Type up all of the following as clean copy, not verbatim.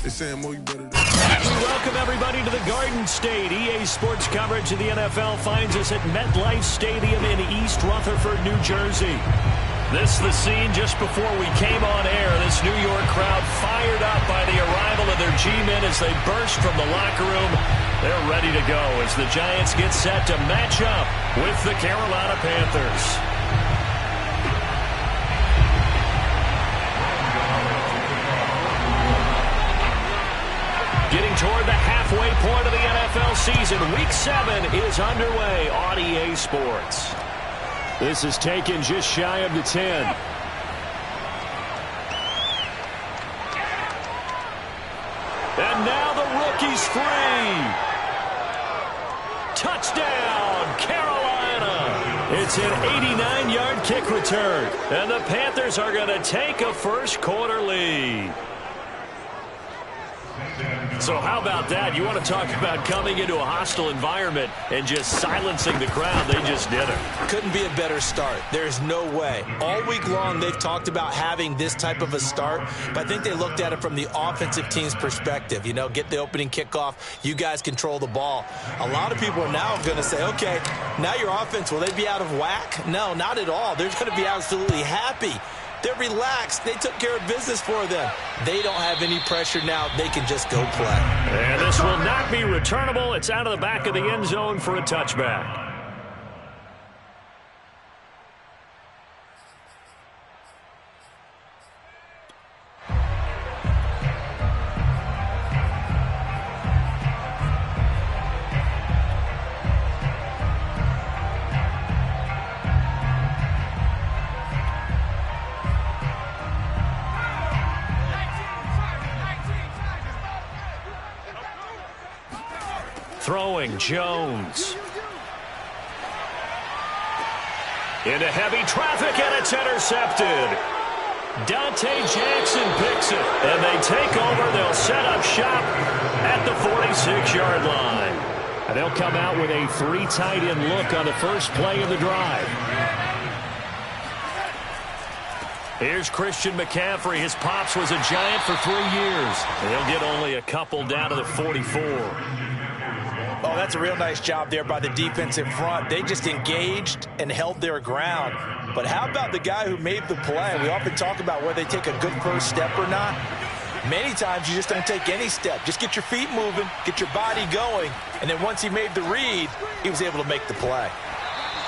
They saying, Mo, you better than We welcome everybody to the Garden State. EA Sports coverage of the NFL finds us at MetLife Stadium in East Rutherford, New Jersey. This is the scene just before we came on air. This New York crowd fired up by the arrival of their G-men as they burst from the locker room. They're ready to go as the Giants get set to match up with the Carolina Panthers. Getting toward the halfway point of the NFL season, Week 7 is underway on EA Sports. This is taken just shy of the 10. And now the rookie's free. Touchdown, Carolina. It's an 89-yard kick return. And the Panthers are going to take a first quarter lead. So how about that? You want to talk about coming into a hostile environment and just silencing the crowd. They just did it. Couldn't be a better start. There's no way. All week long, they've talked about having this type of a start, but I think they looked at it from the offensive team's perspective. You know, get the opening kickoff. You guys control the ball. A lot of people are now going to say, okay, now your offense, will they be out of whack? No, not at all. They're going to be absolutely happy. They're relaxed. They took care of business for them. They don't have any pressure now. They can just go play. And this will not be returnable. It's out of the back of the end zone for a touchback. Throwing Jones. Into heavy traffic, and it's intercepted. Dante Jackson picks it, and they take over. They'll set up shop at the 46-yard line. And they'll come out with a 3 tight end look on the first play of the drive. Here's Christian McCaffrey. His pops was a Giant for 3 years. They'll get only a couple down to the 44. Oh, that's a real nice job there by the defensive front. They just engaged and held their ground. But how about the guy who made the play? We often talk about whether they take a good first step or not. Many times you just don't take any step. Just get your feet moving, get your body going, and then once he made the read, he was able to make the play.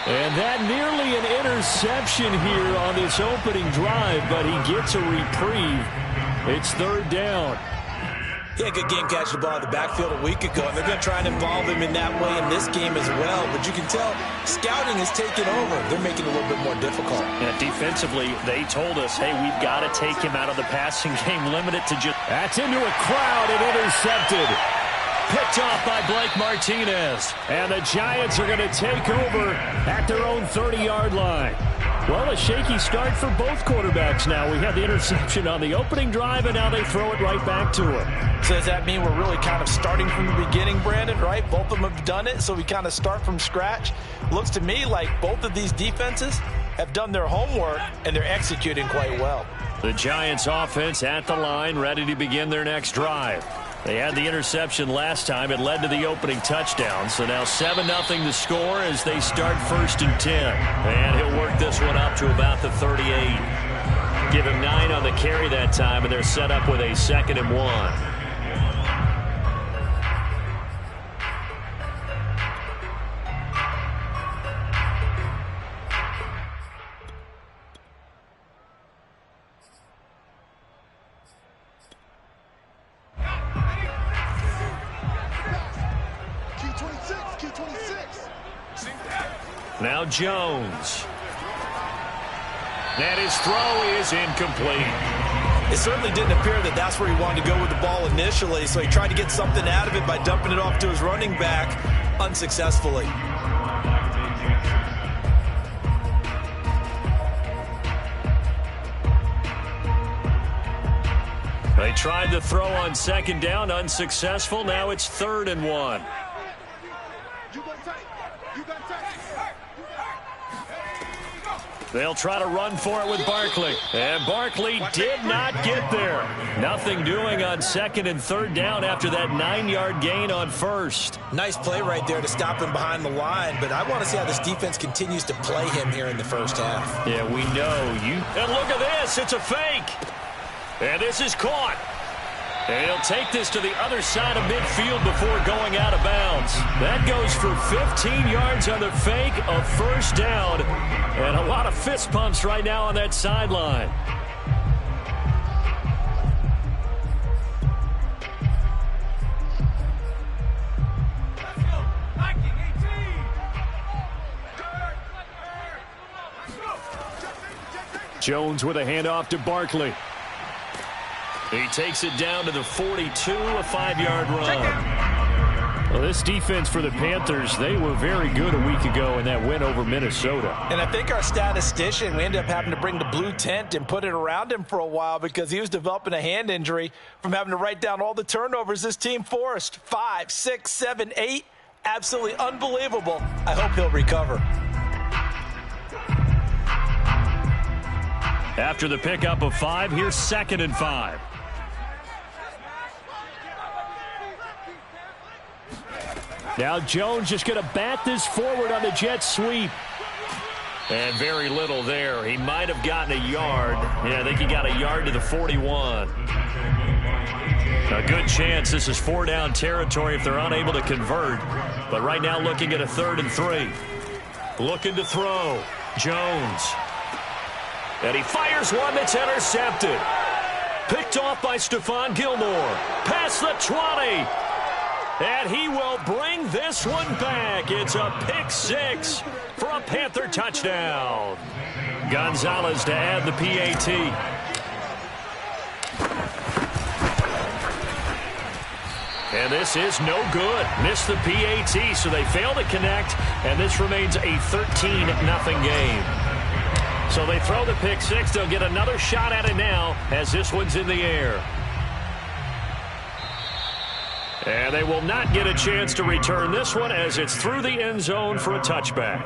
And that nearly an interception here on this opening drive, but he gets a reprieve. It's third down. He had a good game catching the ball in the backfield a week ago, and they're going to try and involve him in that way in this game as well. But you can tell scouting has taken over. They're making it a little bit more difficult. And defensively, they told us, hey, we've got to take him out of the passing game, limit it to just... That's into a crowd and intercepted. Picked off by Blake Martinez. And the Giants are going to take over at their own 30-yard line. Well, a shaky start for both quarterbacks now. We had the interception on the opening drive, and now they throw it right back to him. So does that mean we're really kind of starting from the beginning, Brandon, right? Both of them have done it, so we kind of start from scratch. Looks to me like both of these defenses have done their homework, and they're executing quite well. The Giants offense at the line, ready to begin their next drive. They had the interception last time. It led to the opening touchdown. So now 7-0 the score as they start 1st and 10. And he'll work this one up to about the 38. Give him 9 on the carry that time, and they're set up with a 2nd and 1. Now Jones. And his throw is incomplete. It certainly didn't appear that that's where he wanted to go with the ball initially, so he tried to get something out of it by dumping it off to his running back unsuccessfully. They tried to throw on 2nd down, unsuccessful. Now it's 3rd and 1. They'll try to run for it with Barkley. And Barkley did not get there. Nothing doing on 2nd and 3rd down after that 9-yard gain on 1st. Nice play right there to stop him behind the line, but I want to see how this defense continues to play him here in the first half. Yeah, we know you. And look at this. It's a fake. And this is caught. And he'll take this to the other side of midfield before going out of bounds. That goes for 15 yards on the fake, a 1st down. And a lot of fist pumps right now on that sideline. Jones with a handoff to Barkley. He takes it down to the 42, a 5-yard run. Well, this defense for the Panthers, they were very good a week ago in that win over Minnesota. And I think our statistician, we ended up having to bring the blue tent and put it around him for a while because he was developing a hand injury from having to write down all the turnovers this team forced. 5, 6, 7, 8. Absolutely unbelievable. I hope he'll recover. After the pickup of 5, here's 2nd and 5. Now Jones just going to bat this forward on the jet sweep. And very little there. He might have gotten a yard. Yeah, I think he got a yard to the 41. A good chance this is 4-down territory if they're unable to convert. But right now looking at a 3rd and 3. Looking to throw. Jones. And he fires one that's intercepted. Picked off by Stephon Gilmore. Past the 20. And he will bring this one back. It's a pick 6 for a Panther touchdown. Gonzalez to add the PAT. And this is no good. Missed the PAT, so they fail to connect, and this remains a 13-0 game. So they throw the pick 6. They'll get another shot at it now as this one's in the air. And they will not get a chance to return this one as it's through the end zone for a touchback.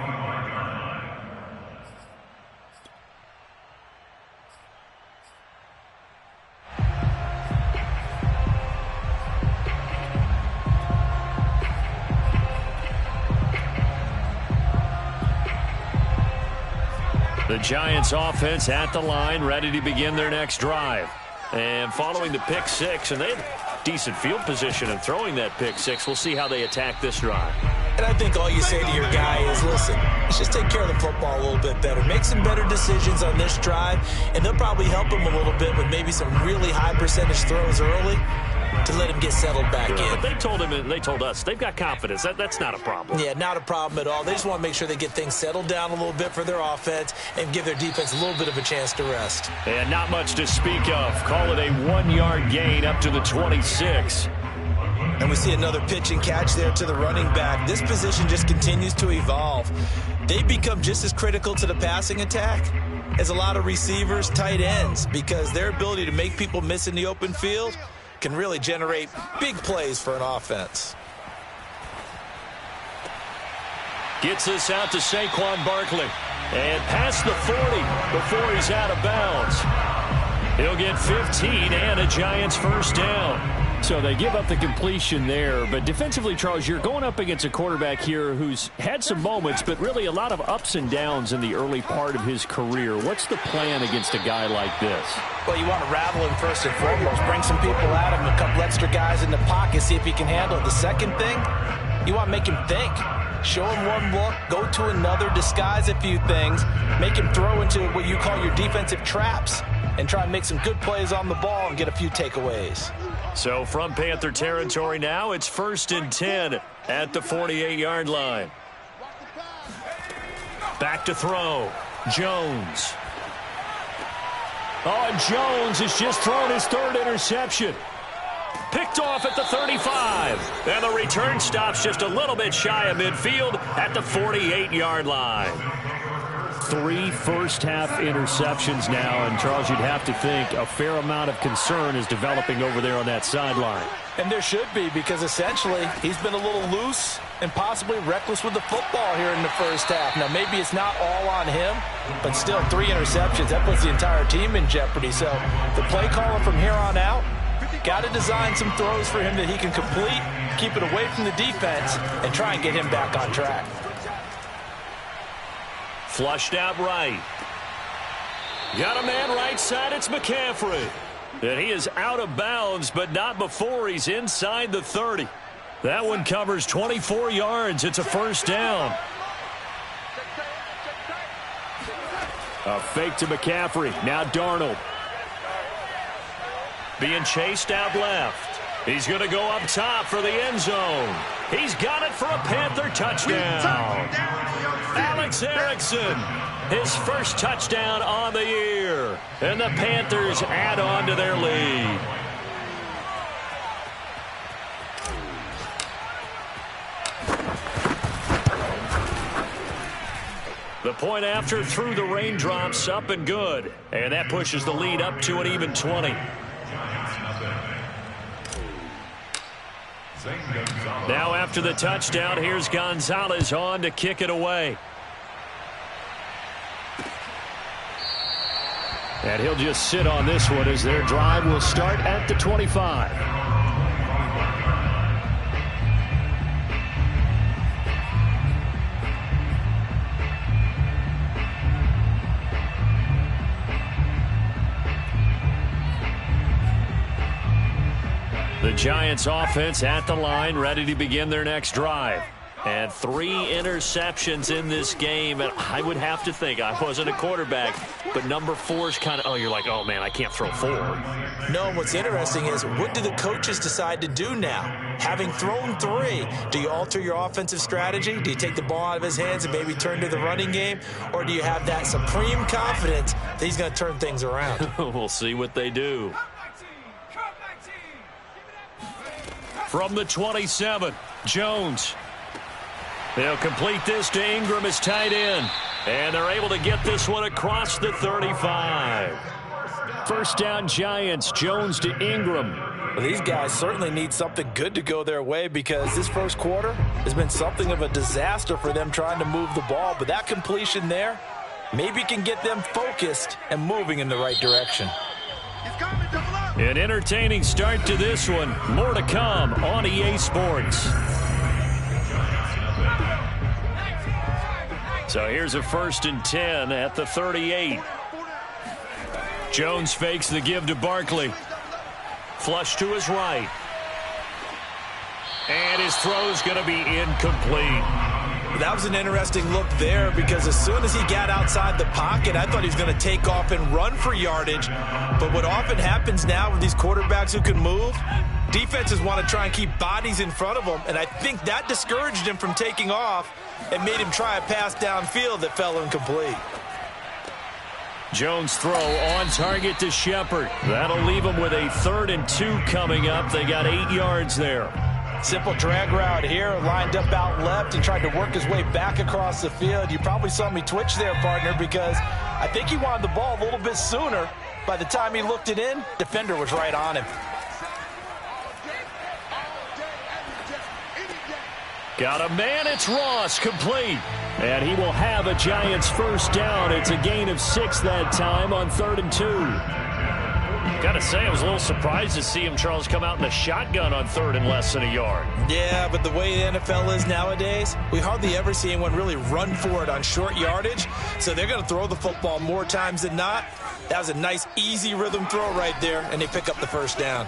The Giants offense at the line, ready to begin their next drive. And following the pick 6, and they had decent field position and throwing that pick 6. We'll see how they attack this drive. And I think all you say to your guy is, listen, let's just take care of the football a little bit better. Make some better decisions on this drive, and they'll probably help him a little bit with maybe some really high percentage throws early to let him get settled back in. But they told him and they told us they've got confidence. That's not a problem. Yeah, not a problem at all. They just want to make sure they get things settled down a little bit for their offense and give their defense a little bit of a chance to rest. And not much to speak of. Call it a 1-yard gain up to the 26. And we see another pitch and catch there to the running back. This position just continues to evolve. They become just as critical to the passing attack as a lot of receivers, tight ends, because their ability to make people miss in the open field can really generate big plays for an offense. Gets this out to Saquon Barkley. And past the 40 before he's out of bounds. He'll get 15 and a Giants 1st down. So they give up the completion there. But defensively, Charles, you're going up against a quarterback here who's had some moments, but really a lot of ups and downs in the early part of his career. What's the plan against a guy like this? Well, you want to rattle him first and foremost. Bring some people at him, a couple extra guys in the pocket, see if he can handle it. The second thing, you want to make him think. Show him one look, go to another, disguise a few things, make him throw into what you call your defensive traps, and try and make some good plays on the ball and get a few takeaways. So from Panther territory now, it's 1st and 10 at the 48-yard line. Back to throw. Jones. Oh, and Jones has just thrown his 3rd interception. Picked off at the 35. And the return stops just a little bit shy of midfield at the 48-yard line. 3 first-half interceptions now, and Charles, you'd have to think a fair amount of concern is developing over there on that sideline. And there should be, because essentially he's been a little loose and possibly reckless with the football here in the first half. Now, maybe it's not all on him, but still 3 interceptions. That puts the entire team in jeopardy. So the play caller from here on out, got to design some throws for him that he can complete, keep it away from the defense, and try and get him back on track. Flushed out right. Got a man right side. It's McCaffrey. And he is out of bounds, but not before he's inside the 30. That one covers 24 yards. It's a first down. A fake to McCaffrey. Now Darnold. Being chased out left. He's going to go up top for the end zone. He's got it for a Panther touchdown. Alex Erickson, his first touchdown on the year. And the Panthers add on to their lead. The point after through the raindrops, up and good. And that pushes the lead up to an even 20. Now after the touchdown, here's Gonzalez on to kick it away. And he'll just sit on this one as their drive will start at the 25. The Giants offense at the line, ready to begin their next drive. And 3 interceptions in this game. And I would have to think, I wasn't a quarterback, but number 4 is kind of, oh, you're like, oh, man, I can't throw 4. No, what's interesting is, what do the coaches decide to do now? Having thrown 3, do you alter your offensive strategy? Do you take the ball out of his hands and maybe turn to the running game? Or do you have that supreme confidence that he's going to turn things around? We'll see what they do. From the 27, Jones. They'll complete this to Ingram as tight end. And they're able to get this one across the 35. First down, Giants. Jones to Ingram. Well, these guys certainly need something good to go their way, because this first quarter has been something of a disaster for them trying to move the ball. But that completion there maybe can get them focused and moving in the right direction. An entertaining start to this one. More to come on EA Sports. So here's a 1st and 10 at the 38. Jones fakes the give to Barkley. Flush to his right. And his throw's going to be incomplete. That was an interesting look there, because as soon as he got outside the pocket, I thought he was going to take off and run for yardage. But what often happens now with these quarterbacks who can move, defenses want to try and keep bodies in front of them, and I think that discouraged him from taking off and made him try a pass downfield that fell incomplete. Jones' throw on target to Shepard. That'll leave him with a 3rd and 2 coming up. They got 8 yards there. Simple drag route here, lined up out left and tried to work his way back across the field. You probably saw me twitch there, partner, because I think he wanted the ball a little bit sooner. By the time he looked it in, defender was right on him. Got a man, it's Ross, complete. And he will have a Giants first down. It's a gain of 6 that time on 3rd and 2. Got to say, I was a little surprised to see him, Charles, come out in a shotgun on 3rd and less than a yard. Yeah, but the way the NFL is nowadays, we hardly ever see anyone really run for it on short yardage. So they're going to throw the football more times than not. That was a nice, easy rhythm throw right there, and they pick up the first down.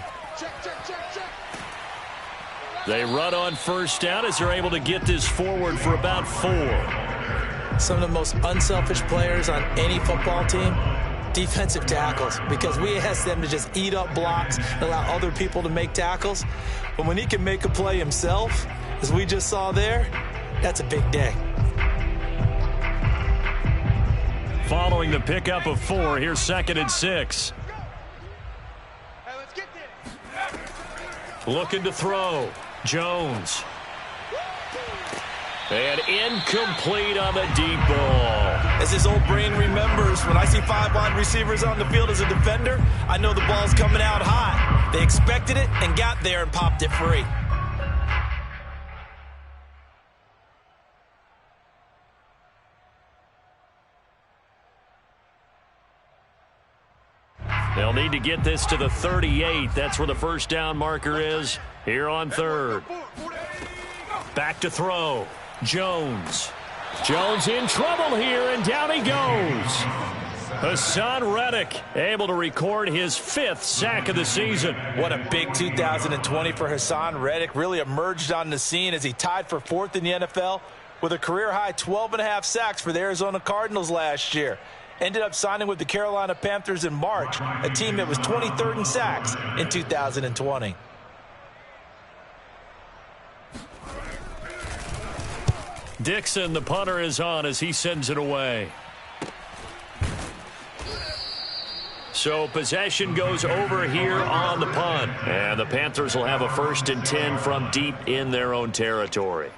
They run on first down as they're able to get this forward for about 4. Some of the most unselfish players on any football team, defensive tackles, because we ask them to just eat up blocks and allow other people to make tackles. But when he can make a play himself, as we just saw there, that's a big day. Following the pickup of 4, here's 2nd and 6. Looking to throw. Jones. And incomplete on the deep ball. As his old brain remembers, when I see 5 wide receivers on the field as a defender, I know the ball's coming out hot. They expected it and got there and popped it free. They'll need to get this to the 38. That's where the first down marker is here on third. Back to throw. Jones. Jones in trouble here, and down he goes. Hassan Reddick able to record his 5th sack of the season. What a big 2020 for Hassan Reddick. Really emerged on the scene as he tied for 4th in the NFL with a career-high 12.5 sacks for the Arizona Cardinals last year. Ended up signing with the Carolina Panthers in March, a team that was 23rd in sacks in 2020. Dixon, the punter, is on as he sends it away. So possession goes over here on the punt. And the Panthers will have a 1st and 10 from deep in their own territory.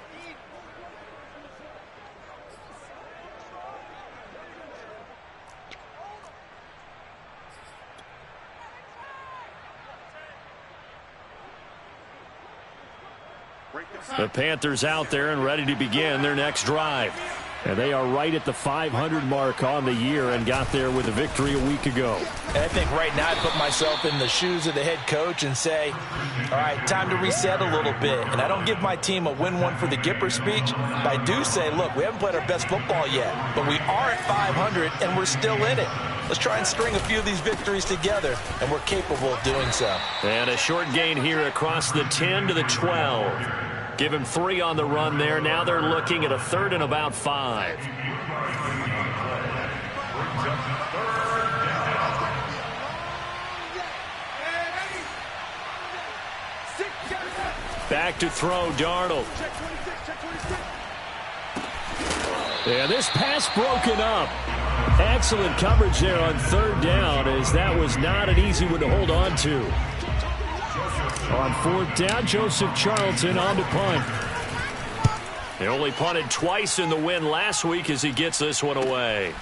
The Panthers out there and ready to begin their next drive. And they are right at the 500 mark on the year and got there with a victory a week ago. And I think right now I put myself in the shoes of the head coach and say, all right, time to reset a little bit. And I don't give my team a win one for the Gipper speech, but I do say, look, we haven't played our best football yet, but we are at 500 and we're still in it. Let's try and string a few of these victories together, and we're capable of doing so. And a short gain here across the 10 to the 12. Give him 3 on the run there. Now they're looking at a 3rd and about 5. Back to throw, Darnold. And this pass broken up. Excellent coverage there on 3rd down, as that was not an easy one to hold on to. On 4th down, Joseph Charlton on to punt. They only punted twice in the win last week as he gets this one away.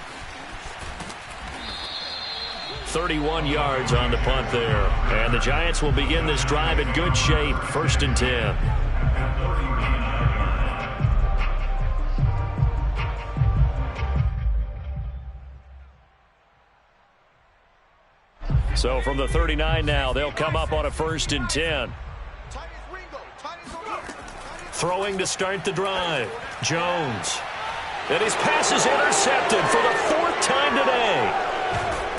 31 yards on the punt there. And the Giants will begin this drive in good shape. 1st and 10. So from the 39 now, they'll come up on a 1st and 10. Throwing to start the drive. Jones. And his pass is intercepted for the 4th time today.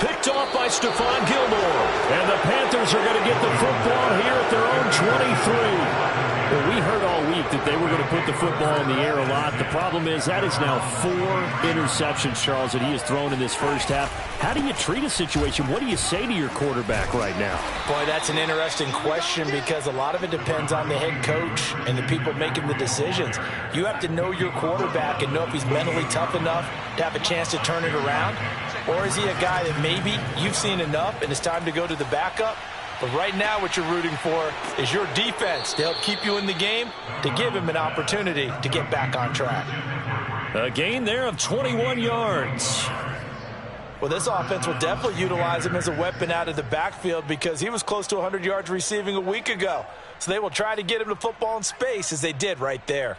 Picked off by Stephon Gilmore. And the Panthers are going to get the football here at their own 23. Well, we heard all week that they were going to put the football in the air a lot. The problem is that is now 4 interceptions, Charles, that he has thrown in this first half. How do you treat a situation? What do you say to your quarterback right now? Boy, that's an interesting question because a lot of it depends on the head coach and the people making the decisions. You have to know your quarterback and know if he's mentally tough enough to have a chance to turn it around. Or is he a guy that maybe you've seen enough and it's time to go to the backup? But right now what you're rooting for is your defense to help keep you in the game, to give him an opportunity to get back on track. A gain there of 21 yards. Well, this offense will definitely utilize him as a weapon out of the backfield because he was close to 100 yards receiving a week ago. So they will try to get him the football in space as they did right there.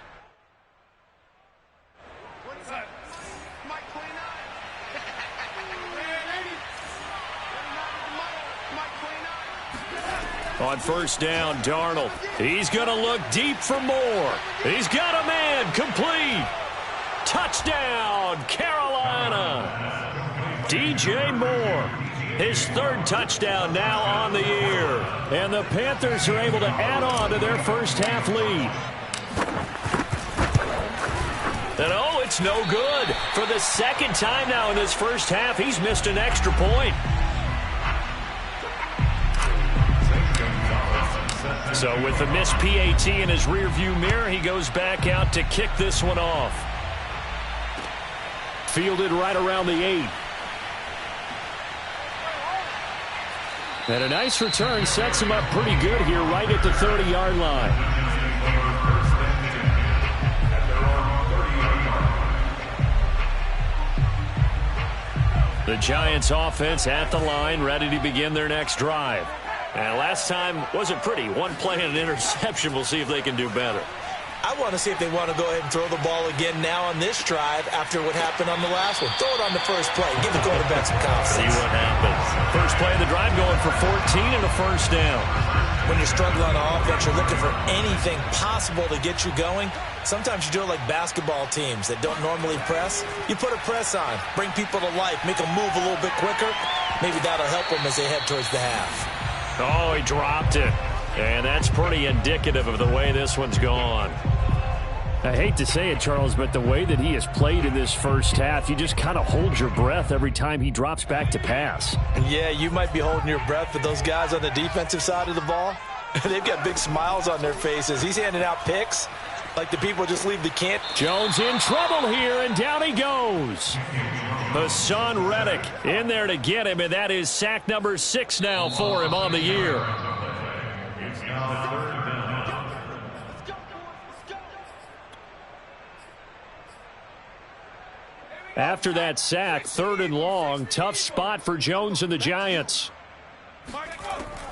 On 1st down, Darnold. He's going to look deep for more. He's got a man. Complete. Touchdown, Carolina. DJ Moore. His 3rd touchdown now on the year. And the Panthers are able to add on to their first half lead. And oh, it's no good. For the 2nd time now in this first half, he's missed an extra point. So with the missed PAT in his rearview mirror, he goes back out to kick this one off. Fielded right around the 8. And a nice return sets him up pretty good here right at the 30-yard line. The Giants offense at the line, ready to begin their next drive. And last time wasn't pretty. One play and an interception. We'll see if they can do better. I want to see if they want to go ahead and throw the ball again now on this drive after what happened on the last one. Throw it on the first play. Give the quarterback some confidence. See what happens. First play of the drive going for 14 and a first down. When you're struggling on offense, you're looking for anything possible to get you going. Sometimes you do it like basketball teams that don't normally press. You put a press on, bring people to life, make them move a little bit quicker. Maybe that'll help them as they head towards the half. Oh, he dropped it. And that's pretty indicative of the way this one's gone. I hate to say it, Charles, but the way that he has played in this first half, you just kind of hold your breath every time he drops back to pass. Yeah, you might be holding your breath, but those guys on the defensive side of the ball, they've got big smiles on their faces. He's handing out picks like the people just leave the camp. Jones in trouble here, and down he goes. Hassan Reddick in there to get him, and that is sack number 6 now for him on the year. After that sack, 3rd and long, tough spot for Jones and the Giants.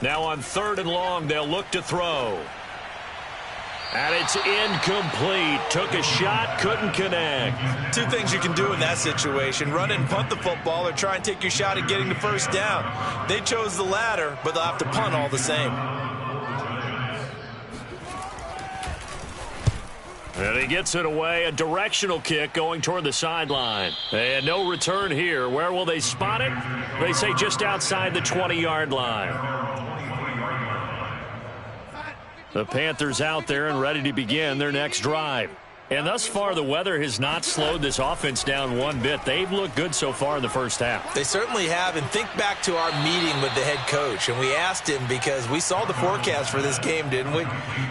Now on 3rd and long, they'll look to throw. And it's incomplete. Took a shot, couldn't connect. Two things you can do in that situation. Run and punt the football or try and take your shot at getting the first down. They chose the latter, but they'll have to punt all the same. And he gets it away. A directional kick going toward the sideline. And no return here. Where will they spot it? They say just outside the 20-yard line. The Panthers out there and ready to begin their next drive. And thus far, the weather has not slowed this offense down one bit. They've looked good so far in the first half. They certainly have. And think back to our meeting with the head coach. And we asked him because we saw the forecast for this game, didn't we?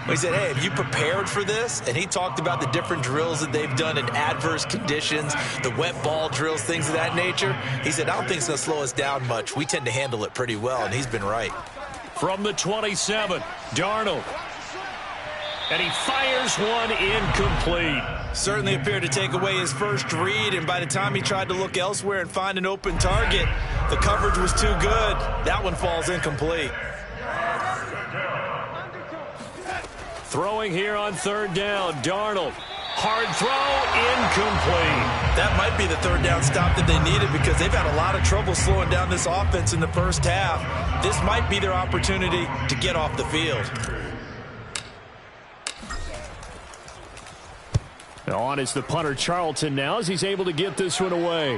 We said, hey, have you prepared for this? And he talked about the different drills that they've done in adverse conditions, the wet ball drills, things of that nature. He said, I don't think it's going to slow us down much. We tend to handle it pretty well, and he's been right. From the 27, Darnold. And he fires one incomplete. Certainly appeared to take away his first read, and by the time he tried to look elsewhere and find an open target, the coverage was too good. That one falls incomplete. Throwing here on 3rd down, Darnold. Hard throw, incomplete. That might be the 3rd down stop that they needed because they've had a lot of trouble slowing down this offense in the first half. This might be their opportunity to get off the field. On is the punter Charlton now as he's able to get this one away.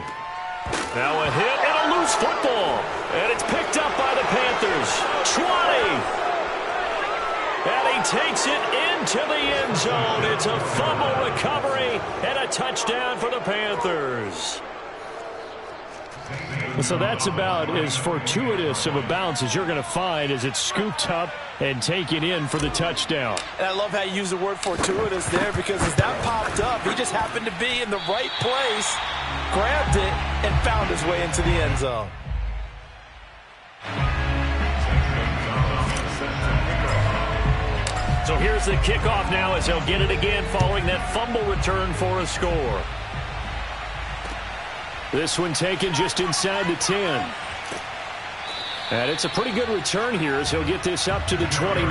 Now a hit and a loose football. And it's picked up by the Panthers. 20. And he takes it into the end zone. It's a fumble recovery and a touchdown for the Panthers. So that's about as fortuitous of a bounce as you're going to find as it's scooped up and taken in for the touchdown. And I love how you use the word fortuitous there because as that popped up, he just happened to be in the right place, grabbed it, and found his way into the end zone. So here's the kickoff now as they'll get it again following that fumble return for a score. This one taken just inside the 10. And it's a pretty good return here as he'll get this up to the 29.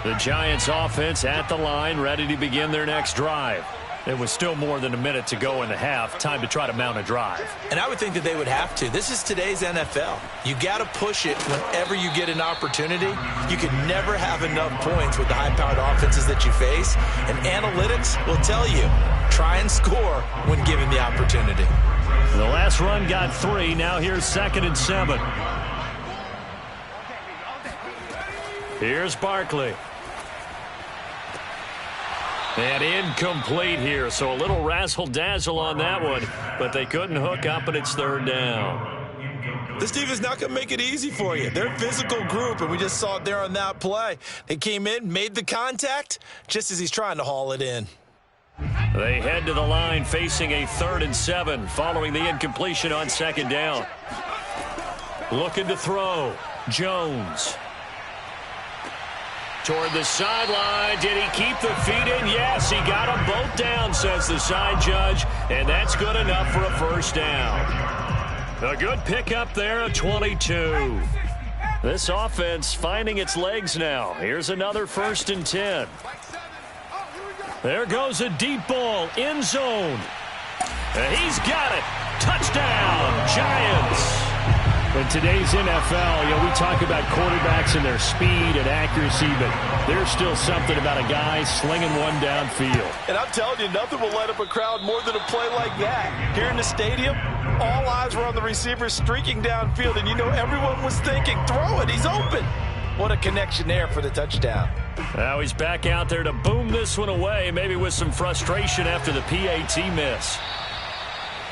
The Giants offense at the line, ready to begin their next drive. There was still more than a minute to go in the half. Time to try to mount a drive. And I would think that they would have to. This is today's NFL. You got to push it whenever you get an opportunity. You can never have enough points with the high-powered offenses that you face. And analytics will tell you, try and score when given the opportunity. The last run got 3. Now here's 2nd and 7. Here's Barkley. And incomplete here, so a little razzle-dazzle on that one, but they couldn't hook up, and it's 3rd down. This team is not going to make it easy for you. They're a physical group, and we just saw it there on that play. They came in, made the contact, just as he's trying to haul it in. They head to the line facing a 3rd and 7 following the incompletion on 2nd down. Looking to throw. Jones. toward the sideline. Did he keep the feet in? Yes, he got them both down, says the side judge, and that's good enough for a first down. A good pickup there, a 22. This offense finding its legs now. Here's another 1st and 10. There goes a deep ball, end zone. And he's got it. Touchdown, Giants. In today's NFL, we talk about quarterbacks and their speed and accuracy, but there's still something about a guy slinging one downfield. And I'm telling you, nothing will light up a crowd more than a play like that. Here in the stadium, all eyes were on the receiver streaking downfield, and everyone was thinking, throw it, he's open. What a connection there for the touchdown. Now he's back out there to boom this one away, maybe with some frustration after the PAT miss.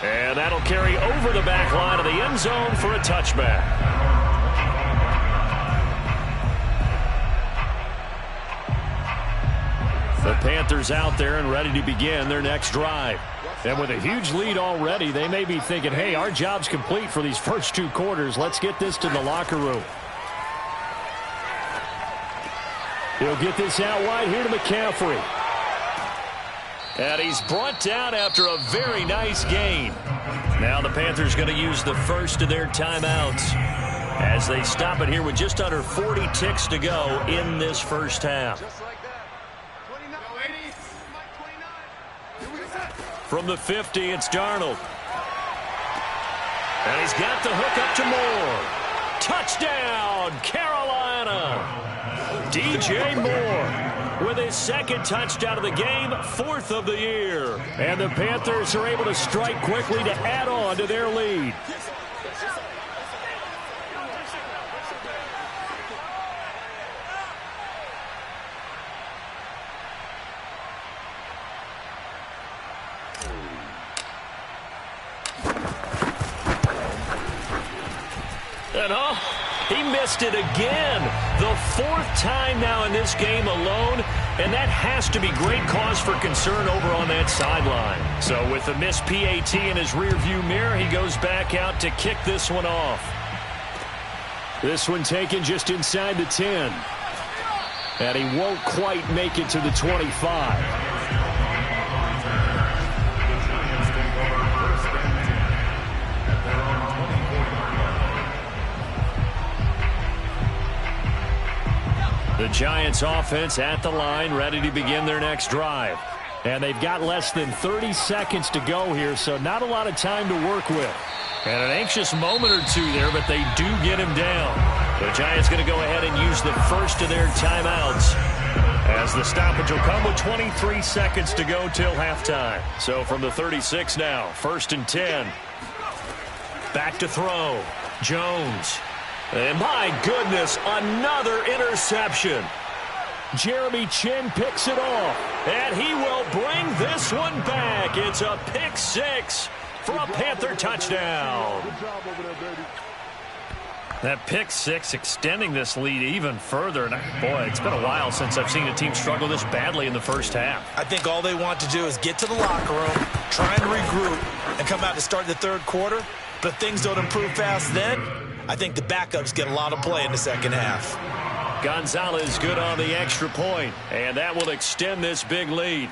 And that'll carry over the back line of the end zone for a touchback. The Panthers out there and ready to begin their next drive. And with a huge lead already, they may be thinking, hey, our job's complete for these first 2 quarters. Let's get this to the locker room. He'll get this out wide here to McCaffrey. And he's brought down after a very nice gain. Now the Panthers going to use the first of their timeouts as they stop it here with just under 40 ticks to go in this first half. From the 50, it's Darnold. And he's got the hook up to Moore. Touchdown, Carolina. DJ Moore with his 2nd touchdown of the game, 4th of the year. And the Panthers are able to strike quickly to add on to their lead. And he missed it again. The 4th time now in this game alone, and that has to be great cause for concern over on that sideline. So with the missed PAT in his rearview mirror, he goes back out to kick this one off. This one taken just inside the 10. And he won't quite make it to the 25. The Giants offense at the line, ready to begin their next drive. And they've got less than 30 seconds to go here, so not a lot of time to work with. And an anxious moment or two there, but they do get him down. The Giants going to go ahead and use the first of their timeouts, as the stoppage will come with 23 seconds to go till halftime. So from the 36 now, 1st and 10. Back to throw. Jones. And my goodness, another interception. Jeremy Chin picks it off, and he will bring this one back. It's a pick 6 for a Panther touchdown. That pick 6 extending this lead even further. And boy, it's been a while since I've seen a team struggle this badly in the first half. I think all they want to do is get to the locker room, try and regroup, and come out to start the 3rd quarter. But if things don't improve fast then, I think the backups get a lot of play in the 2nd half. Gonzalez good on the extra point, and that will extend this big lead.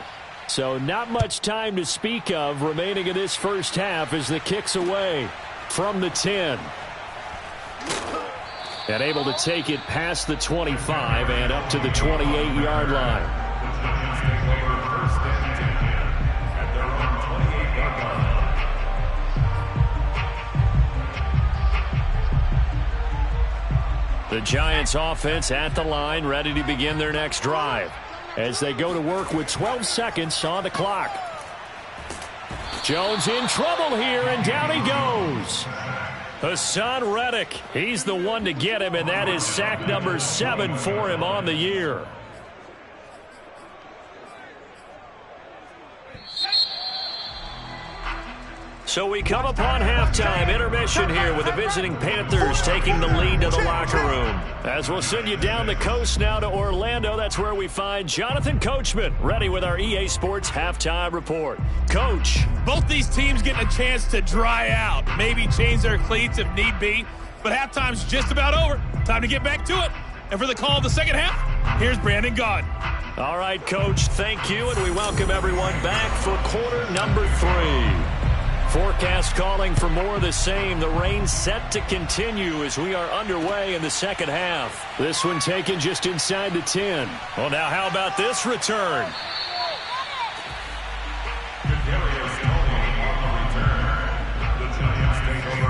So not much time to speak of remaining in this first half as the kick's away from the 10. And able to take it past the 25 and up to the 28-yard line. The Giants offense at the line, ready to begin their next drive, as they go to work with 12 seconds on the clock. Jones in trouble here, and down he goes. Hassan Reddick, he's the one to get him, and that is sack number 7 for him on the year. So we come upon halftime intermission here with the visiting Panthers taking the lead to the locker room. As we'll send you down the coast now to Orlando, that's where we find Jonathan Coachman ready with our EA Sports halftime report. Coach. Both these teams getting a chance to dry out, maybe change their cleats if need be, but halftime's just about over. Time to get back to it. And for the call of the second half, Here's Brandon Gaudin. All right, Coach, thank you, and we welcome everyone back for quarter number 3. Forecast calling for more of the same. The rain set to continue as we are underway in the second half. This one taken just inside the 10. Well, now how about this return?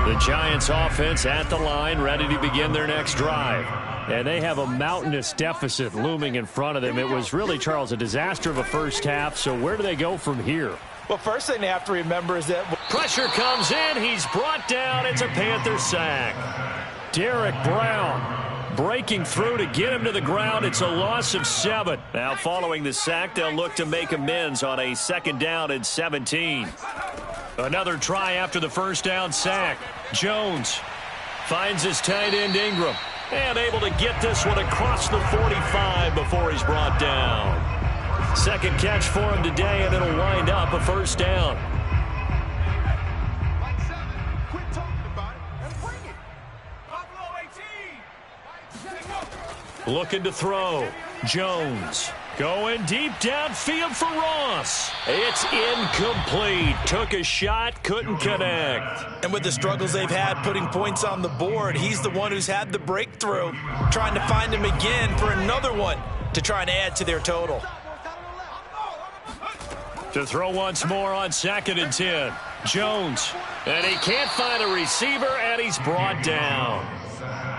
The Giants offense at the line, ready to begin their next drive. And they have a mountainous deficit looming in front of them. It was really, Charles, a disaster of a first half. So where do they go from here? Well, first thing they have to remember is that pressure comes in. He's brought down. It's a Panther sack. Derek Brown breaking through to get him to the ground. It's a loss of 7. Now following the sack, they'll look to make amends on a 2nd down and 17. Another try after the first down sack. Jones finds his tight end Ingram. And able to get this one across the 45 before he's brought down. Second catch for him today, and it'll wind up a first down. Looking to throw. Jones going deep downfield for Ross. It's incomplete. Took a shot, couldn't connect. And with the struggles they've had putting points on the board, he's the one who's had the breakthrough, trying to find him again for another one to try and add to their total. To throw once more on 2nd and 10. Jones. And he can't find a receiver, and he's brought down.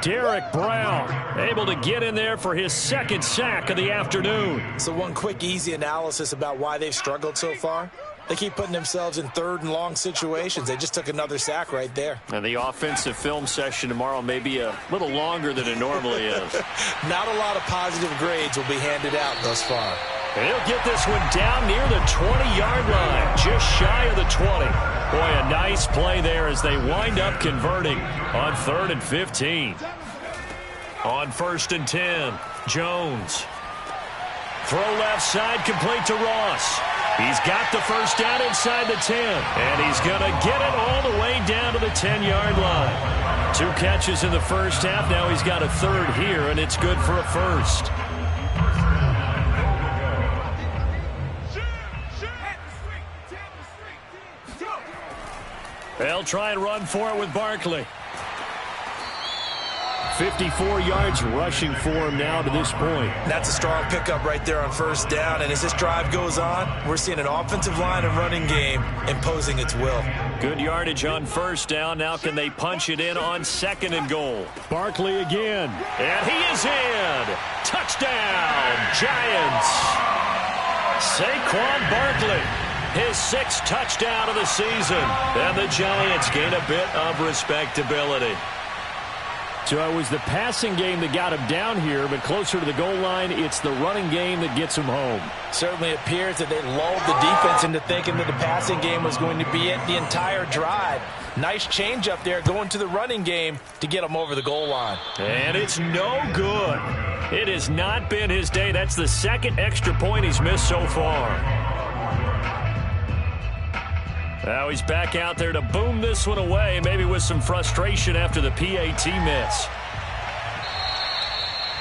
Derek Brown able to get in there for his 2nd sack of the afternoon. So one quick, easy analysis about why they've struggled so far. They keep putting themselves in 3rd and long situations. They just took another sack right there. And the offensive film session tomorrow may be a little longer than it normally is. Not a lot of positive grades will be handed out thus far. And he'll get this one down near the 20-yard line, just shy of the 20. Boy, a nice play there as they wind up converting on 3rd and 15. On 1st and 10, Jones. Throw left side, complete to Ross. He's got the first down inside the 10. And he's going to get it all the way down to the 10-yard line. 2 catches in the first half. Now he's got a 3rd here, and it's good for a first. They'll try and run for it with Barkley. 54 yards rushing for him now to this point. That's a strong pickup right there on 1st down. And as this drive goes on, we're seeing an offensive line and running game imposing its will. Good yardage on 1st down. Now can they punch it in on 2nd and goal? Barkley again. And he is in. Touchdown, Giants. Saquon Barkley. His 6th touchdown of the season. And the Giants gain a bit of respectability. So it was the passing game that got him down here, but closer to the goal line, it's the running game that gets him home. Certainly appears that they lulled the defense into thinking that the passing game was going to be it the entire drive. Nice change up there going to the running game to get him over the goal line. And it's no good. It has not been his day. That's the 2nd extra point he's missed so far. Now he's back out there to boom this one away, maybe with some frustration after the PAT miss.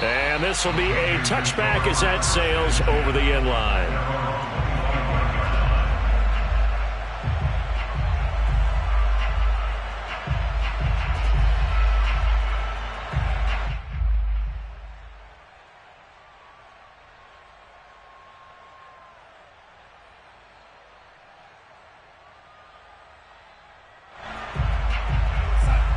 And this will be a touchback as that sails over the end line.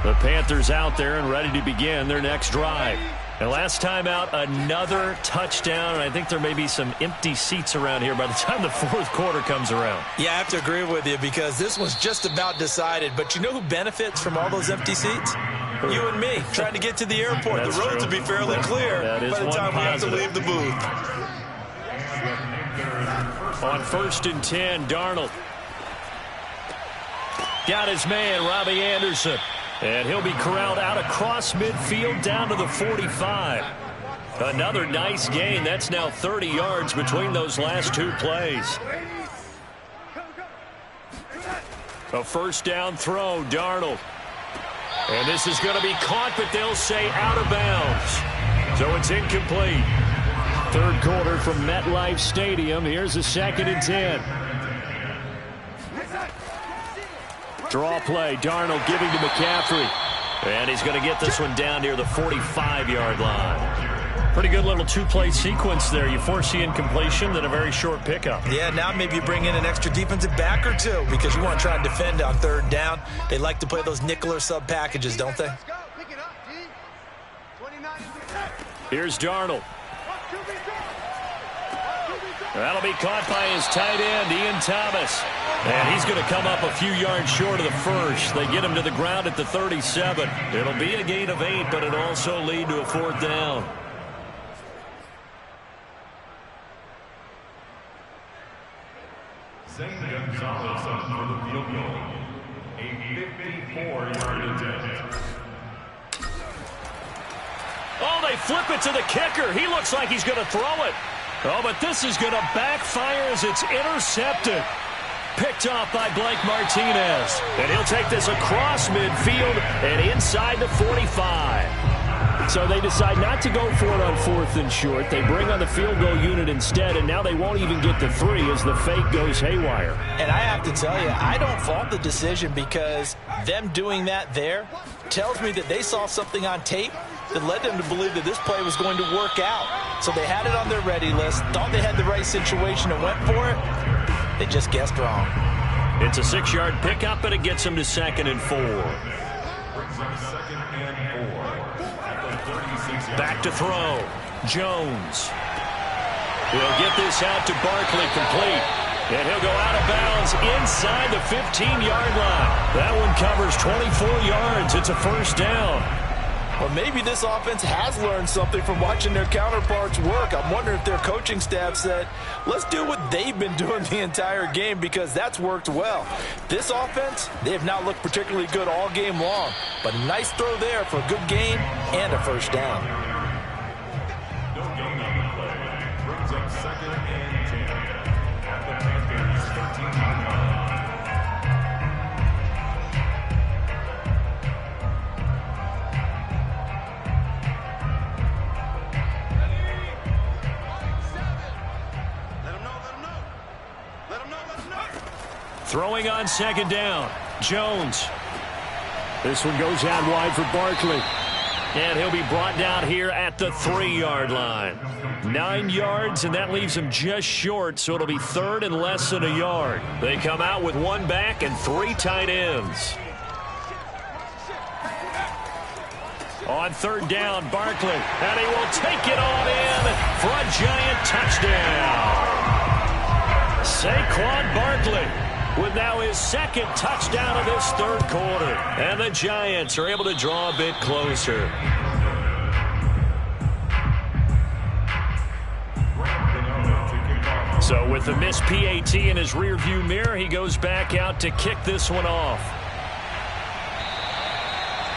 The Panthers out there and ready to begin their next drive. And last time out, another touchdown. And I think there may be some empty seats around here by the time the 4th quarter comes around. Yeah, I have to agree with you because this one's just about decided. But you know who benefits from all those empty seats? You and me, trying to get to the airport. The roads will be fairly clear by the time we have to leave the booth. On 1st and 10, Darnold. Got his man, Robbie Anderson. And he'll be corralled out across midfield down to the 45. Another nice gain. That's now 30 yards between those last 2 plays. A 1st down throw, Darnold. And this is going to be caught, but they'll say out of bounds. So it's incomplete. Third quarter from MetLife Stadium. Here's a 2nd and 10. Draw play. Darnold giving to McCaffrey. And he's going to get this one down near the 45-yard line. Pretty good little two-play sequence there. You foresee incompletion, then a very short pickup. Yeah, now maybe you bring in an extra defensive back or two because you want to try and defend on 3rd down. They like to play those nickel or sub packages, don't they? Here's Darnold. That'll be caught by his tight end, Ian Thomas. And he's going to come up a few yards short of the first. They get him to the ground at the 37. It'll be a gain of 8, but it'll also lead to a 4th down. Gonzalez up for the field goal. A 54-yard attempt. Oh, they flip it to the kicker. He looks like he's going to throw it. Oh, but this is going to backfire as it's intercepted. Picked off by Blake Martinez. And he'll take this across midfield and inside the 45. So they decide not to go for it on 4th and short. They bring on the field goal unit instead, and now they won't even get the 3 as the fake goes haywire. And I have to tell you, I don't fault the decision because them doing that there tells me that they saw something on tape that led them to believe that this play was going to work out. So they had it on their ready list, thought they had the right situation and went for it. They just guessed wrong. It's a 6-yard pickup, and it gets them to 2nd and 4. Back to throw. Jones. He'll get this out to Barkley complete. And he'll go out of bounds inside the 15-yard line. That one covers 24 yards. It's a 1st down. Well, maybe this offense has learned something from watching their counterparts work. I'm wondering if their coaching staff said, let's do what they've been doing the entire game because that's worked well. This offense, they have not looked particularly good all game long. But a nice throw there for a good gain and a 1st down. No gain on the play. Brings up 2nd and 10 at the Panthers' 13-yard line. Throwing on 2nd down. Jones. This one goes out wide for Barkley. And he'll be brought down here at the 3-yard line. 9 yards, and that leaves him just short, so it'll be 3rd and less than a yard. They come out with 1 back and 3 tight ends. On 3rd down, Barkley. And he will take it on in for a giant touchdown. Saquon Barkley with now his 2nd touchdown of this 3rd quarter. And the Giants are able to draw a bit closer. So with the missed PAT in his rearview mirror, he goes back out to kick this one off.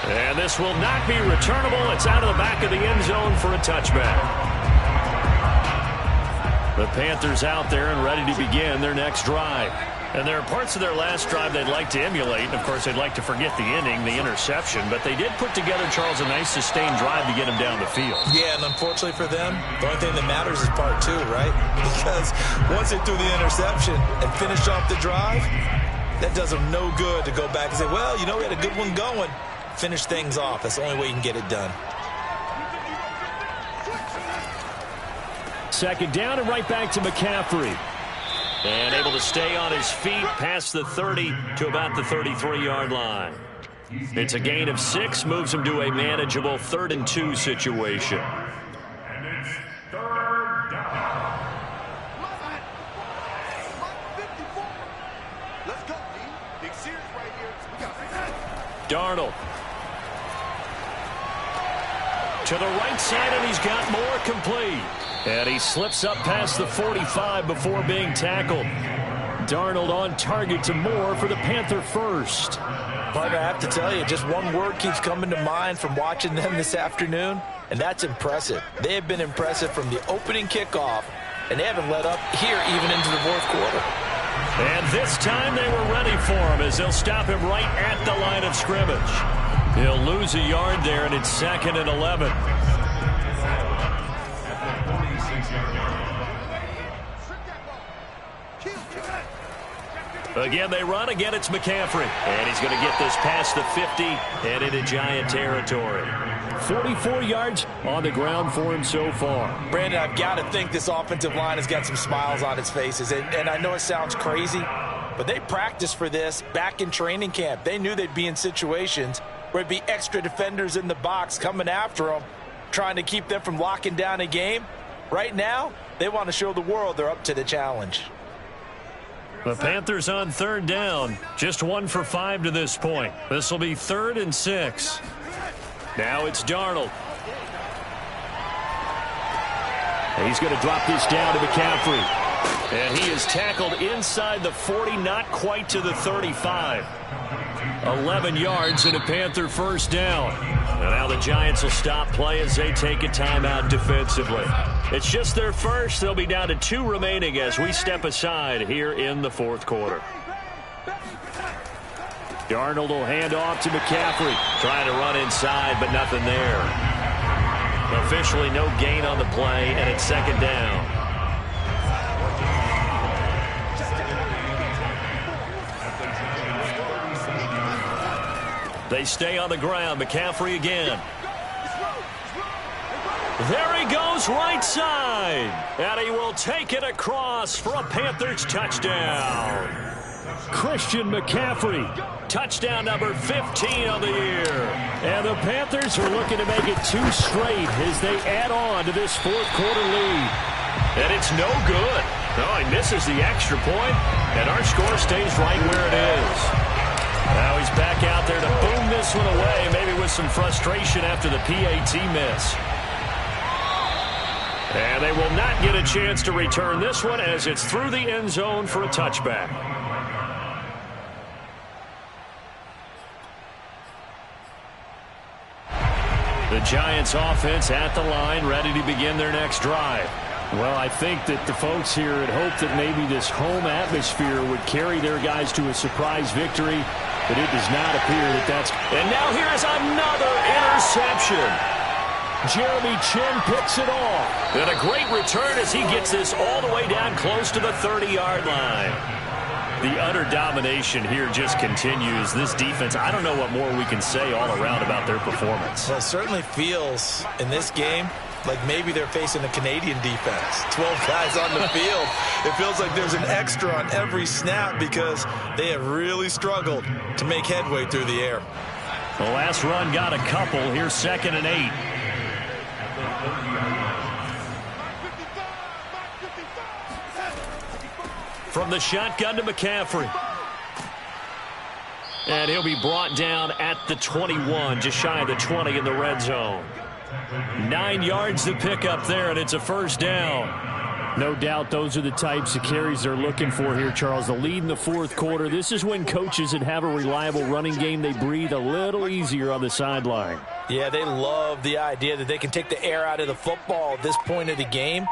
And this will not be returnable. It's out of the back of the end zone for a touchback. The Panthers out there and ready to begin their next drive. And there are parts of their last drive they'd like to emulate. And, of course, they'd like to forget the inning, the interception. But they did put together, Charles, a nice sustained drive to get him down the field. Yeah, and unfortunately for them, the only thing that matters is part 2, right? Because once they threw the interception and finished off the drive, that does them no good to go back and say, well, you know, we had a good one going. Finish things off. That's the only way you can get it done. 2nd down and right back to McCaffrey. And able to stay on his feet past the 30 to about the 33-yard line. It's a gain of 6, moves him to a manageable 3rd and 2 situation. And it's 3rd down. Let's go, D. Big series right here. We got Darnold. To the right side, and he's got more complete. And he slips up past the 45 before being tackled. Darnold on target to Moore for the Panther first. Partner, I have to tell you, just one word keeps coming to mind from watching them this afternoon, and that's impressive. They have been impressive from the opening kickoff, and they haven't let up here even into the 4th quarter. And this time they were ready for him as they'll stop him right at the line of scrimmage. He'll lose a yard there, and it's 2nd and 11. Again, they run. Again, it's McCaffrey. And he's going to get this past the 50 and into Giant territory. 44 yards on the ground for him so far. Brandon, I've got to think this offensive line has got some smiles on its faces. And I know it sounds crazy, but they practiced for this back in training camp. They knew they'd be in situations where it'd be extra defenders in the box coming after them, trying to keep them from locking down a game. Right now, they want to show the world they're up to the challenge. The Panthers on third down. Just 1 for 5 to this point. This will be 3rd and 6. Now it's Darnold. He's going to drop this down to McCaffrey. And he is tackled inside the 40, not quite to the 35. 11 yards and a Panther first down. And now the Giants will stop play as they take a timeout defensively. It's just their first. They'll be down to 2 remaining as we step aside here in the 4th quarter. Darnold will hand off to McCaffrey. Trying to run inside, but nothing there. Officially no gain on the play, and it's 2nd down. They stay on the ground. McCaffrey again. There he goes, right side. And he will take it across for a Panthers touchdown. Christian McCaffrey. Touchdown number 15 of the year. And the Panthers are looking to make it 2 straight as they add on to this 4th quarter lead. And it's no good. No, he misses the extra point, and our score stays right where it is. Now he's back out there to boom this one away, maybe with some frustration after the PAT miss. And they will not get a chance to return this one as it's through the end zone for a touchback. The Giants offense at the line, ready to begin their next drive. Well, I think that the folks here had hoped that maybe this home atmosphere would carry their guys to a surprise victory, but it does not appear that that's... And now here's another interception. Jeremy Chin picks it off. And a great return as he gets this all the way down close to the 30-yard line. The utter domination here just continues. This defense, I don't know what more we can say all around about their performance. Well, it certainly feels in this game like maybe they're facing a Canadian defense. 12 guys on the field. It feels like there's an extra on every snap because they have really struggled to make headway through the air. The last run got a couple. Here's 2nd and 8. From the shotgun to McCaffrey. And he'll be brought down at the 21, just shy of the 20 in the red zone. 9 yards to pick up there, and it's a first down. No doubt those are the types of carries they're looking for here, Charles. The lead in the 4th quarter. This is when coaches that have a reliable running game, they breathe a little easier on the sideline. Yeah, they love the idea that they can take the air out of the football at this point of the game.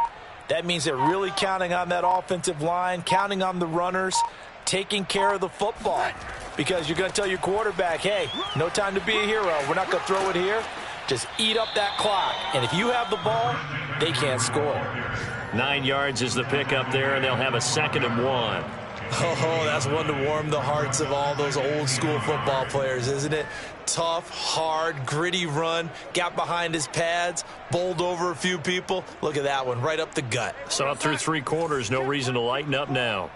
That means they're really counting on that offensive line, counting on the runners, taking care of the football. Because you're going to tell your quarterback, hey, no time to be a hero. We're not going to throw it here. Just eat up that clock. And if you have the ball, they can't score. 9 yards is the pickup there, and they'll have a 2nd and 1. Oh, that's one to warm the hearts of all those old school football players, isn't it? Tough, hard, gritty run, got behind his pads, bowled over a few people. Look at that one, right up the gut. So up through 3 quarters, no reason to lighten up now.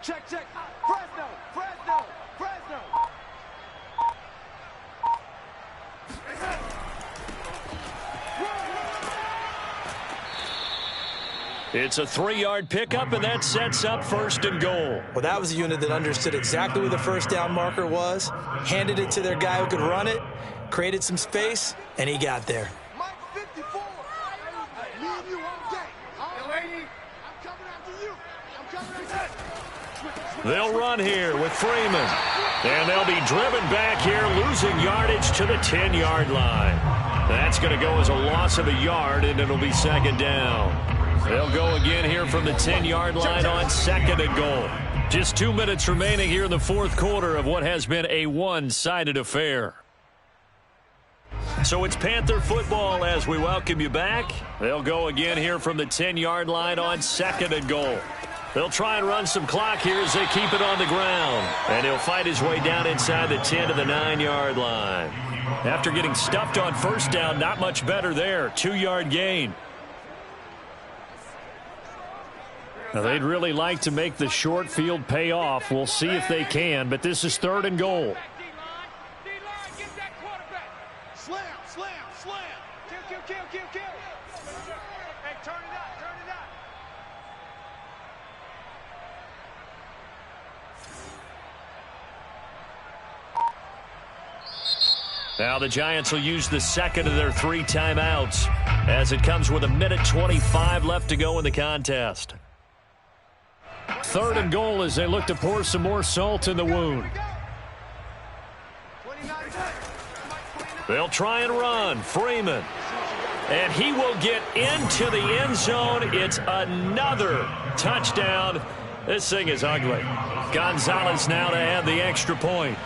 Check, check. Fresno, Fresno, Fresno. It's a 3-yard pickup, and that sets up 1st and goal. Well, that was a unit that understood exactly where the first down marker was, handed it to their guy who could run it, created some space, and he got there. Mike 54. Me and you all day. Hey, lady, I'm coming after you. I'm coming after you. They'll run here with Freeman. And they'll be driven back here, losing yardage to the 10-yard line. That's going to go as a loss of a yard, and it'll be 2nd down. They'll go again here from the 10-yard line on 2nd and goal. Just 2 minutes remaining here in the 4th quarter of what has been a one-sided affair. So it's Panther football as we welcome you back. They'll go again here from the 10-yard line on 2nd and goal. They'll try and run some clock here as they keep it on the ground. And he'll fight his way down inside the 10 to the 9-yard line. After getting stuffed on 1st down, not much better there. 2-yard gain. Now, they'd really like to make the short field pay off. We'll see if they can, but this is 3rd and goal. Slam, slam, slam. Kill, kill, kill, kill, kill. Hey, turn it up, turn it up. Now the Giants will use the 2nd of their 3 timeouts as it comes with 1:25 left to go in the contest. 3rd and goal as they look to pour some more salt in the wound. They'll try and run. Freeman. And he will get into the end zone. It's another touchdown. This thing is ugly. Gonzalez now to add the extra point.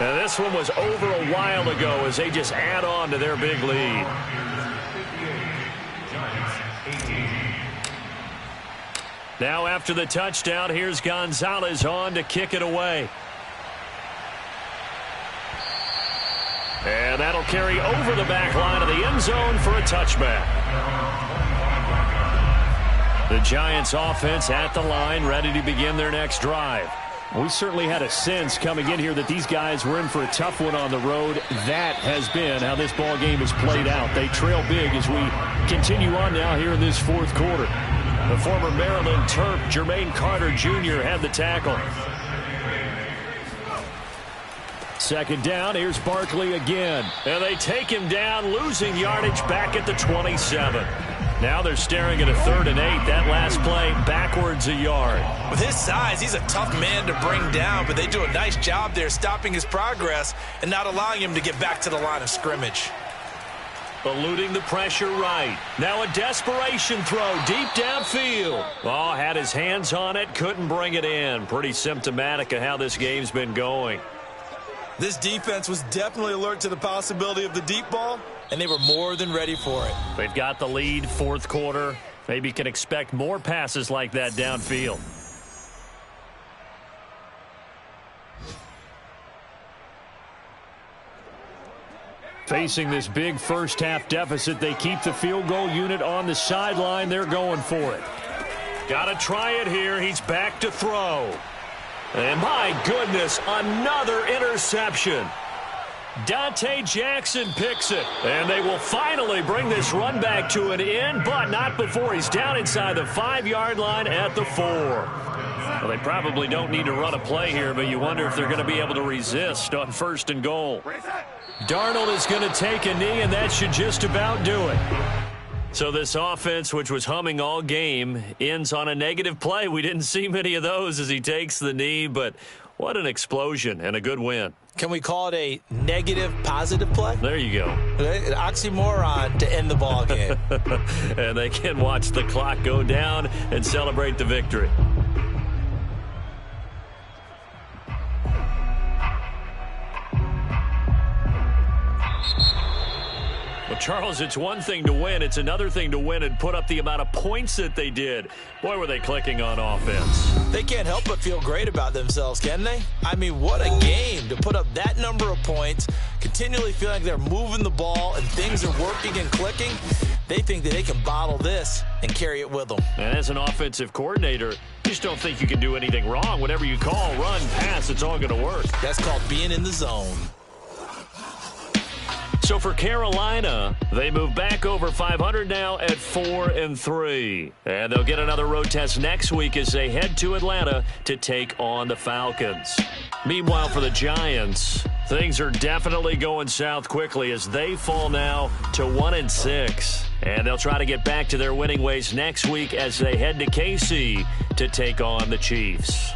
And this one was over a while ago as they just add on to their big lead. Now after the touchdown, here's Gonzalez on to kick it away. And that'll carry over the back line of the end zone for a touchback. The Giants offense at the line, ready to begin their next drive. We certainly had a sense coming in here that these guys were in for a tough one on the road. That has been how this ball game has played out. They trail big as we continue on now here in this 4th quarter. The former Maryland Terp, Jermaine Carter Jr. had the tackle. 2nd down, here's Barkley again. And they take him down, losing yardage back at the 27. Now they're staring at a 3rd and 8. That last play backwards a yard. With his size, he's a tough man to bring down, but they do a nice job there stopping his progress and not allowing him to get back to the line of scrimmage. Eluding the pressure right. Now a desperation throw deep downfield. Oh, had his hands on it, couldn't bring it in. Pretty symptomatic of how this game's been going. This defense was definitely alert to the possibility of the deep ball, and they were more than ready for it. They've got the lead, 4th quarter. Maybe can expect more passes like that downfield. Facing this big first-half deficit, they keep the field goal unit on the sideline. They're going for it. Got to try it here. He's back to throw. And my goodness, another interception. Dante Jackson picks it. And they will finally bring this run back to an end, but not before he's down inside the 5-yard line at the 4. Well, they probably don't need to run a play here, but you wonder if they're going to be able to resist on 1st and goal. Darnold is going to take a knee, and that should just about do it. So this offense, which was humming all game, ends on a negative play. We didn't see many of those as he takes the knee, but what an explosion and a good win. Can we call it a negative positive play? There you go. An oxymoron to end the ball game. And they can watch the clock go down and celebrate the victory. Well, Charles, it's one thing to win. It's another thing to win and put up the amount of points that they did. Boy, were they clicking on offense. They can't help but feel great about themselves, can they? I mean, what a game to put up that number of points, continually feeling like they're moving the ball and things are working and clicking. They think that they can bottle this and carry it with them. And as an offensive coordinator, you just don't think you can do anything wrong. Whatever you call, run, pass, it's all going to work. That's called being in the zone. So for Carolina, they move back over 500 now at 4-3. And they'll get another road test next week as they head to Atlanta to take on the Falcons. Meanwhile, for the Giants, things are definitely going south quickly as they fall now to 1-6. And they'll try to get back to their winning ways next week as they head to KC to take on the Chiefs.